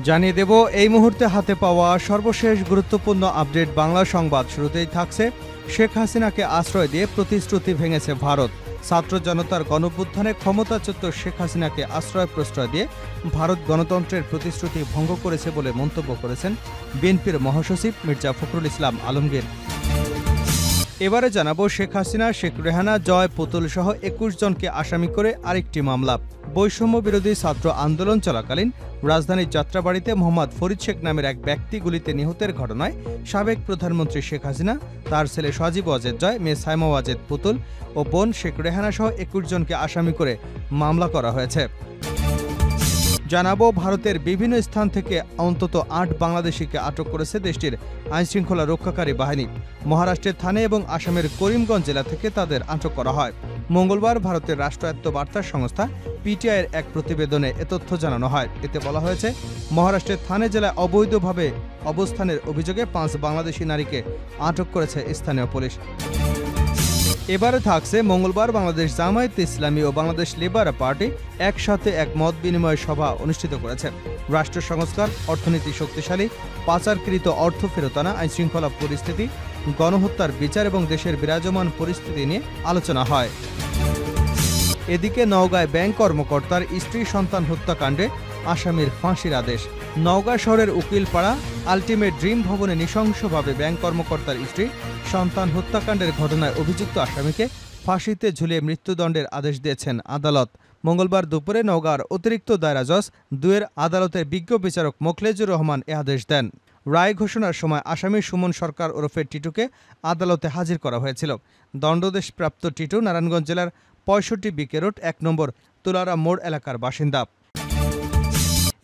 জানিয়ে দেব এই মুহূর্তে হাতে পাওয়া সর্বশেষ গুরুত্বপূর্ণ আপডেট বাংলা সংবাদ। শুরুতেই থাকছে শেখ হাসিনাকে আশ্রয় দিয়ে প্রতিশ্রুতি ভেঙেছে ভারত। ছাত্র জনতার গণঅভ্যুত্থানে ক্ষমতাচ্যুত শেখ হাসিনাকে আশ্রয় প্রশ্রয় দিয়ে ভারত গণতন্ত্রের প্রতিশ্রুতি ভঙ্গ করেছে বলে মন্তব্য করেছেন বিএনপির মহাসচিব মির্জা ফখরুল ইসলাম আলমগীর। এবারে জানাবো শেখ হাসিনা, শেখ রেহানা, জয়, পুতুল সহ ২১ জনকে আসামি করে আরেকটি মামলা। বৈষম্য বিরোধী ছাত্র আন্দোলন চলাকালীন রাজধানীর যাত্রাবাড়িতে মোহাম্মদ ফরিদ শেখ নামের এক ব্যক্তি গুলিতে নিহতের ঘটনায় সাবেক প্রধানমন্ত্রী শেখ হাসিনা, তার ছেলে সজীব ওয়াজেদ জয়, মেয়ে সাইমা ওয়াজেদ পুতুল ও বোন শেখ রেহানা সহ ২১ জনকে আসামি করে মামলা করা হয়েছে। জানাবো ভারতের বিভিন্ন স্থান থেকে অন্তত ৮ বাংলাদেশিকে আটক করেছে দেশটির আইনশৃঙ্খলা রক্ষাকারী বাহিনী। মহারাষ্ট্রের থানে এবং আসামের করিমগঞ্জ জেলা থেকে তাদের আটক করা হয়। মঙ্গলবার ভারতের রাষ্ট্রায়ত্ত বার্তা সংস্থা পিটিআইয়ের এক প্রতিবেদনে এ তথ্য জানানো হয়। এতে বলা হয়েছে, মহারাষ্ট্রের থানে জেলায় অবৈধভাবে অবস্থানের অভিযোগে ৫ বাংলাদেশি নারীকে আটক করেছে স্থানীয় পুলিশ। এবারে থাকছে মঙ্গলবার বাংলাদেশ জামায়াতে ইসলামী ও বাংলাদেশ লেবার পার্টি একসাথে এক মত বিনিময় সভা অনুষ্ঠিত করেছে। রাষ্ট্র সংস্কার, অর্থনীতি শক্তিশালী, পাচারকৃত অর্থ ফেরত আনা, আইনশৃঙ্খলা পরিস্থিতি, গণহত্যার বিচার এবং দেশের বিরাজমান পরিস্থিতি নিয়ে আলোচনা হয়। এদিকে নওগাঁয় ব্যাংক কর্মকর্তার স্ত্রী সন্তান হত্যাকাণ্ডে আসামির ফাঁসির আদেশ। নওগাঁ শহরের উকিলপাড়া আলটিমেট ড্রিম ভবনে নৃশংসভাবে ব্যাংক কর্মকর্তার স্ত্রী সন্তান হত্যাকাণ্ডের ঘটনায় অভিযুক্ত আসামিকে ফাঁসিতে ঝুলিয়ে মৃত্যুদণ্ডের আদেশ দিয়েছেন আদালত। মঙ্গলবার দুপুরে নওগাঁর অতিরিক্ত দায়রা জজ ২-এর আদালতের বিজ্ঞ বিচারক মোখলেজুর রহমান এ আদেশ দেন। রায় ঘোষণার সময় আসামি সুমন সরকার ওরফে টিটুকে আদালতে হাজির করা হয়েছিল। দণ্ডাদেশপ্রাপ্ত টিটু নারায়ণগঞ্জ জেলার ৬৫ বিকে রোড ১ নম্বর তুলারা মোড় এলাকার বাসিন্দা।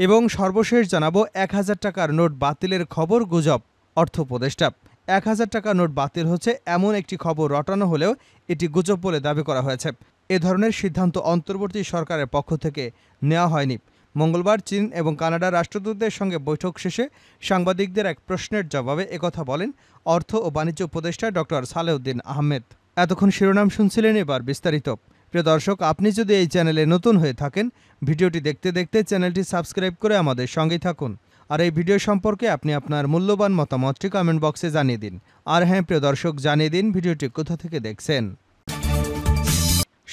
এবং সর্বশেষ জানাবো ১,০০০ টাকার নোট বাতিলের খবর গুজব। অর্থ উপদেষ্টা ১,০০০ টাকার নোট বাতিল হচ্ছে এমন একটি খবর রটানো হলেও এটি গুজব বলে দাবি করা হয়েছে। এ ধরনের সিদ্ধান্ত অন্তর্বর্তী সরকারের পক্ষ থেকে নেওয়া হয়নি। মঙ্গলবার চীন এবং কানাডার রাষ্ট্রদূতদের সঙ্গে বৈঠক শেষে সাংবাদিকদের এক প্রশ্নের জবাবে একথা বলেন অর্থ ও বাণিজ্য উপদেষ্টা ড. সালেউদ্দিন আহমেদ। এতক্ষণ শিরোনাম শুনছিলেন, এবার বিস্তারিত। প্রিয় দর্শক, আপনি যদি এই চ্যানেলে নতুন হয়ে থাকেন, ভিডিওটি দেখতে দেখতে চ্যানেলটি সাবস্ক্রাইব করে আমাদের সঙ্গেই থাকুন। আর এই ভিডিও সম্পর্কে আপনি আপনার মূল্যবান মতামতটি কমেন্ট বক্সে জানিয়ে দিন। আর হ্যাঁ প্রিয় দর্শক, জানিয়ে দিন ভিডিওটি কোথা থেকে দেখছেন।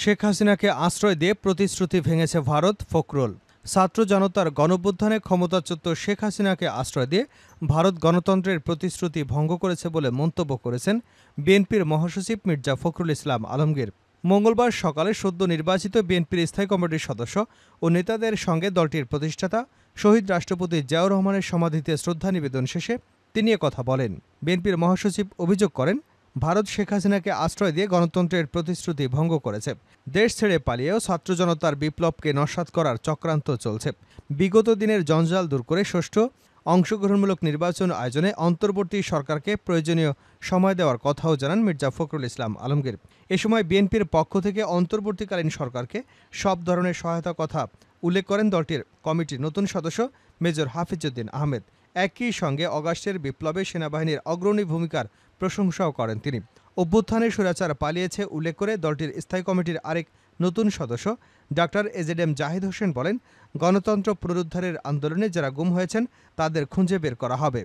শেখ হাসিনাকে আশ্রয় দিয়ে প্রতিশ্রুতি ভেঙেছে ভারত, ফখরুল। ছাত্র জনতার গণঅভ্যুত্থানে ক্ষমতাচ্যুত শেখ হাসিনাকে আশ্রয় দিয়ে ভারত গণতন্ত্রের প্রতিশ্রুতি ভঙ্গ করেছে বলে মন্তব্য করেছেন বিএনপির মহাসচিব মির্জা ফখরুল ইসলাম আলমগীর। মঙ্গলবার সকালে সদ্য নির্বাচিত বিএনপির স্থায়ী কমিটির সদস্য ও নেতাদের সঙ্গে দলটির প্রতিষ্ঠাতা শহীদ রাষ্ট্রপতি জিয়াউর রহমানের সমাধিতে শ্রদ্ধা নিবেদন শেষে তিনি একথা বলেন। বিএনপির মহাসচিব অভিযোগ করেন, ভারত শেখ হাসিনাকে আশ্রয় দিয়ে গণতন্ত্রের প্রতিশ্রুতি ভঙ্গ করেছে। দেশ ছেড়ে পালিয়েও ছাত্র জনতার বিপ্লবকে নস্যাৎ করার চক্রান্ত চলছে। বিগত দিনের জঞ্জাল দূর করে সুষ্ঠু অংশগ্রহণমূলক নির্বাচন আয়োজনে অন্তর্বর্তী সরকারকে প্রয়োজনীয় সময় দেওয়ার কথাও জানান মির্জা ফখরুল ইসলাম আলমগীর। এ সময় বিএনপির পক্ষ থেকে অন্তর্বর্তীকালীন সরকারকে সব ধরনের সহায়তার কথা উল্লেখ করেন দলটির কমিটির নতুন সদস্য মেজর হাফিজউদ্দিন আহমেদ। একই সঙ্গে অগাস্টের বিপ্লবে সেনাবাহিনীর অগ্রণী ভূমিকার প্রশংসাও করেন তিনি। অভ্যুত্থানে স্বৈরাচার পালিয়েছে উল্লেখ করে দলটির স্থায়ী কমিটির আরেক নতুন সদস্য ডাক্তার এজেডএম জাহিদ হোসেন বলেন, গণতন্ত্র পুনরুদ্ধারের আন্দোলনে যারা গুম হয়েছেন তাদের খুঁজে বের করা হবে।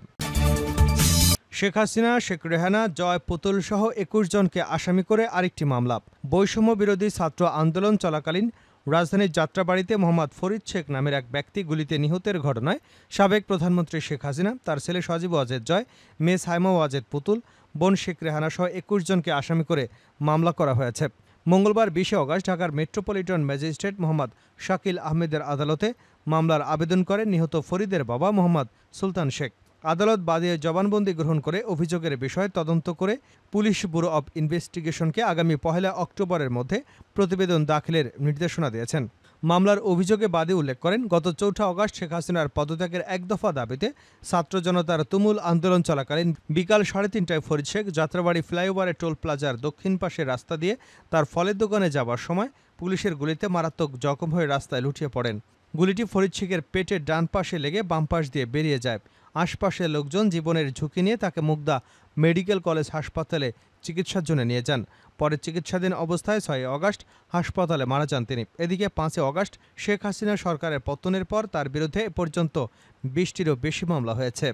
শেখ হাসিনা, শেখ রেহানা, জয়, পুতুল সহ ২১ জনকে আসামি করে আরেকটি মামলা। বৈষম্য বিরোধী ছাত্র আন্দোলন চলাকালীন রাজধানীর যাত্রাবাড়িতে মোহাম্মদ ফরিদ শেখ নামের এক ব্যক্তি গুলিতে নিহতের ঘটনায় সাবেক প্রধানমন্ত্রী শেখ হাসিনা, তার ছেলে সজীব ওয়াজেদ জয়, মেয়ে সাইমা ওয়াজেদ পুতুল, বোন শেখ রেহানা সহ ২১ জনকে আসামি করে মামলা করা হয়েছে। মঙ্গলবার ২০ আগস্ট ঢাকার মেট্রোপলিটন ম্যাজিস্ট্রেট মোহাম্মদ শাকিল আহমেদের আদালতে মামলার আবেদন করেন নিহত ফরিদের বাবা মোহাম্মদ সুলতান শেখ। আদালত বাদী জবানবন্দি গ্রহণ করে অভিযোগের বিষয়ে তদন্ত করে পুলিশ ব্যুরো অব ইনভেস্টিগেশনকে আগামী ১ অক্টোবরের মধ্যে প্রতিবেদন দাখিলের নির্দেশনা দিয়েছেন। মামলার অভিযোগে বাদী উল্লেখ করেন, গত ৪ আগস্ট শেখ হাসিনার পদত্যাগের এক দফা দাবিতে ছাত্র জনতার তুমুল আন্দোলন চলাকালীন বিকাল ৩:৩০টায় ফরিদ শেখ যাত্রাবাড়ি ফ্লাইওভারের টোল প্লাজার দক্ষিণ পাশের রাস্তা দিয়ে তার ফলের দোকানে যাবার সময় পুলিশের গুলিতে মারাত্মক জখম হয়ে রাস্তায় লুটিয়ে পড়েন। গুলিটি ফরিদ শেখের পেটের ডান পাশে লেগে বাম পাশ দিয়ে বেরিয়ে যায়। আশপাশের লোকজন জীবনের ঝুঁকি নিয়ে তাকে মুগদা মেডিকেল কলেজ হাসপাতালে চিকিৎসার জন্য নিয়ে যান। পরে চিকিৎসাধীন অবস্থায় ৬ আগস্ট হাসপাতালে মারা যান তিনি। এদিকে ৫ আগস্ট শেখ হাসিনা সরকারের পতনের পর তার বিরুদ্ধে এ পর্যন্ত ২০টিরও বেশি মামলা হয়েছে।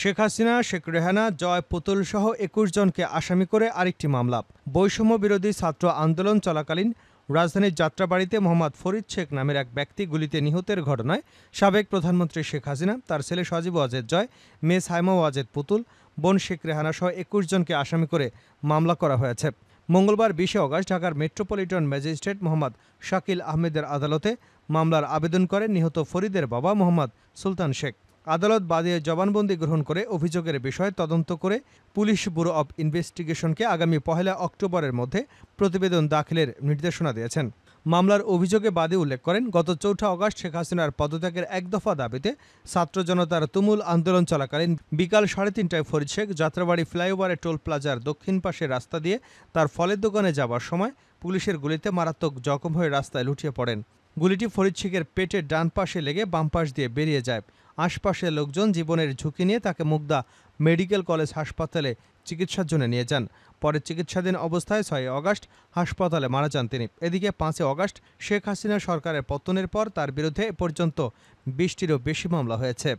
শেখ হাসিনা, শেখ রেহানা, জয় পুতুল সহ ২১ জনকে আসামি করে আরেকটি মামলা। বৈষম্য বিরোধী ছাত্র আন্দোলন চলাকালীন রাজধানীর যাত্রাবাড়িতে মোহাম্মদ ফরিদ শেখ নামের এক ব্যক্তি গুলিতে নিহতের ঘটনায় সাবেক প্রধানমন্ত্রী শেখ হাসিনা, তার ছেলে সজীব ওয়াজেদ জয়, মেয়ে সাইমা ওয়াজেদ পুতুল, বোন শেখ রেহানা সহ ২১ জনকে আসামি করে মামলা করা হয়েছে। মঙ্গলবার ২০ আগস্ট ঢাকার মেট্রোপলিটন ম্যাজিস্ট্রেট মোহাম্মদ শাকিল আহমেদের আদালতে মামলার আবেদন করেন নিহত ফরিদের বাবা মোহাম্মদ সুলতান শেখ। আদালত বাদীর জবানবন্দি গ্রহণ করে অভিযোগের বিষয়ে তদন্ত করে পুলিশ ব্যুরো অব ইনভেস্টিগেশনকে আগামী ১ অক্টোবরের মধ্যে প্রতিবেদন দাখিলের নির্দেশনা দিয়েছেন। মামলার অভিযোগে বাদী উল্লেখ করেন, গত ৪ আগস্ট শেখ হাসিনার পদত্যাগের এক দফা দাবিতে ছাত্র জনতার তুমুল আন্দোলন চলাকালীন বিকাল ৩:৩০টায় ফরিদ শেখ যাত্রাবাড়ি ফ্লাইওভারের টোল প্লাজার দক্ষিণ পাশের রাস্তা দিয়ে তার ফলের দোকানে যাবার সময় পুলিশের গুলিতে মারাত্মক জখম হয়ে রাস্তায় লুটিয়ে পড়েন। গুলিটি ফরিদ শেখের পেটের ডান পাশে লেগে বাম পাশ দিয়ে বেরিয়ে যায়। আশপাশের লোকজন জীবনের ঝুঁকি নিয়ে তাকে মুগদা মেডিকেল কলেজ হাসপাতালে চিকিৎসার জন্য নিয়ে যান। পরে চিকিৎসাধীন অবস্থায় ৬ আগস্ট হাসপাতালে মারা যান তিনি। এদিকে ৫ আগস্ট শেখ হাসিনা সরকারের পতনের পর তার বিরুদ্ধে এ পর্যন্ত ২০টিরও বেশি মামলা হয়েছে।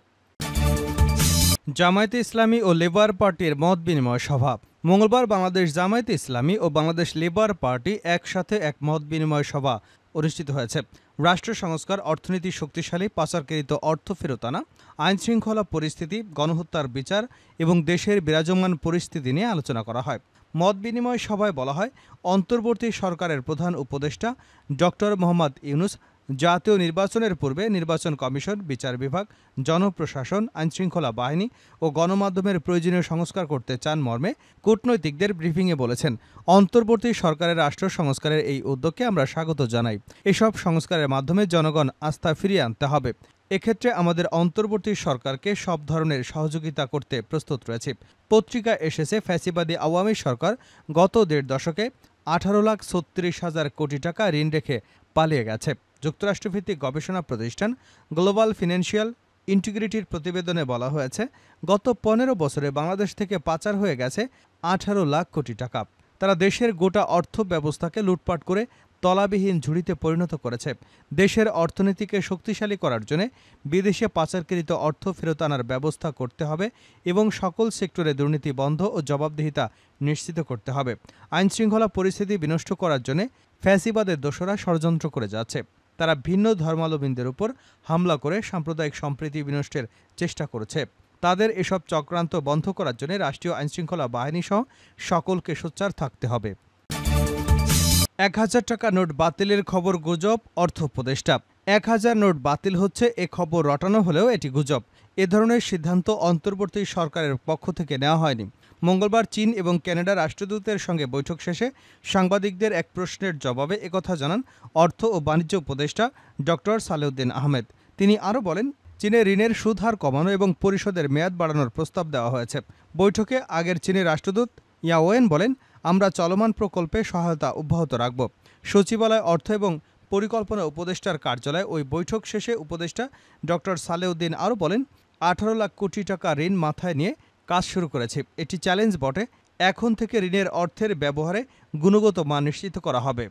জামায়াতে ইসলামী ও লেবার পার্টির মত বিনিময় সভা। মঙ্গলবার বাংলাদেশ জামায়াতে ইসলামী ও বাংলাদেশ লেবার পার্টি একসাথে এক মত বিনিময় সভা অনুষ্ঠিত হয়েছে। রাষ্ট্র সংস্কার, অর্থনীতি শক্তিশালী, পাচারকৃত অর্থ ফেরত আনা, আইনশৃঙ্খলা পরিস্থিতি, গণহত্যার বিচার এবং দেশের বিরাজমান পরিস্থিতি নিয়ে আলোচনা করা হয়। মত বিনিময় সভায় বলা হয়, অন্তর্বর্তী সরকারের প্রধান উপদেষ্টা ডক্টর মোহাম্মদ ইউনূস জাতীয় নির্বাচনের পূর্বে নির্বাচন কমিশন, বিচার বিভাগ, জনপ্রশাসন, আইনশৃঙ্খলা বাহিনী ও গণমাধ্যমের প্রয়োজনীয় সংস্কার করতে চান মর্মে কূটনৈতিকদের ব্রিফিংয়ে বলেছেন, অন্তর্বর্তী সরকারের রাষ্ট্র সংস্কারের এই উদ্যোগকে আমরা স্বাগত জানাই। এসব সংস্কারের মাধ্যমে জনগণ আস্থা ফিরিয়ে আনতে হবে। এক্ষেত্রে আমাদের অন্তর্বর্তী সরকারকে সব ধরনের সহযোগিতা করতে প্রস্তুত রয়েছে। পত্রিকায় এসেছে, ফ্যাসিবাদী আওয়ামী সরকার গত ১.৫ দশকে ১৮,৩৬,০০০ কোটি টাকা ঋণ রেখে পালিয়ে গেছে। যুক্তরাষ্ট্রভিত্তিক গবেষণা প্রতিষ্ঠান গ্লোবাল ফিন্যান্সিয়াল ইন্টিগ্রিটির প্রতিবেদনে বলা হয়েছে, গত ১৫ বছরে বাংলাদেশ থেকে পাচার হয়ে গেছে ১৮ লাখ কোটি টাকা। তারা দেশের গোটা অর্থ ব্যবস্থাকে লুটপাট করে তলাবিহীন ঝুড়িতে পরিণত করেছে। দেশের অর্থনীতিকে শক্তিশালী করার জন্য বিদেশে পাচারকৃত অর্থ ফেরত আনার ব্যবস্থা করতে হবে এবং সকল সেক্টরে দুর্নীতি বন্ধ ও জবাবদিহিতা নিশ্চিত করতে হবে। আইনশৃঙ্খলা পরিস্থিতি বিনষ্ট করার জন্য ফ্যাসিবাদের দোসররা ষড়যন্ত্র করে যাচ্ছে। তারা ভিন্ন ধর্মাবলম্বীদের উপর হামলা করে সাম্প্রদায়িক সম্প্রীতি বিনষ্টের চেষ্টা করেছে। তাদের এসব চক্রান্ত বন্ধ করার জন্য রাষ্ট্রীয় আইনশৃঙ্খলা বাহিনী সহ সকলকে সোচ্চার থাকতে হবে। ১,০০০ টাকা নোট বাতিলের খবর গুজব, অর্থ উপদেষ্টা। ১,০০০ নোট বাতিল হচ্ছে এ খবর রটানো হলেও এটি গুজব। এ ধরনের সিদ্ধান্ত অন্তর্বর্তী সরকারের পক্ষ থেকে নেওয়া হয়নি। মঙ্গলবার চীন এবং কানাডা রাষ্ট্রদূতের সঙ্গে বৈঠক শেষে সাংবাদিকদের এক প্রশ্নের জবাবে একথা জানান অর্থ ও বাণিজ্য উপদেষ্টা ডক্টর সালেউদ্দিন আহমেদ। তিনি আরও বলেন, চীনে ঋণের সুদ হার কমানো এবং পরিশোধের মেয়াদ বাড়ানোর প্রস্তাব দেওয়া হয়েছে। বৈঠকে আগের চীনের রাষ্ট্রদূত ইয়াওয়েন বলেন, আমরা চলমান প্রকল্পে সহায়তা অব্যাহত রাখব। সচিবালয়, অর্থ এবং পরিকল্পনা উপদেষ্টার কার্যালয়ে ওই বৈঠক শেষে উপদেষ্টা ডক্টর সালেউদ্দিন আরও বলেন, ১৮ লাখ কোটি টাকা ঋণ মাথায় নিয়ে কাজ শুরু করেছে। এটি চ্যালেঞ্জ বটে। এখন থেকে ঋণের অর্থের ব্যবহারে গুণগত মান নিশ্চিত করা হবে।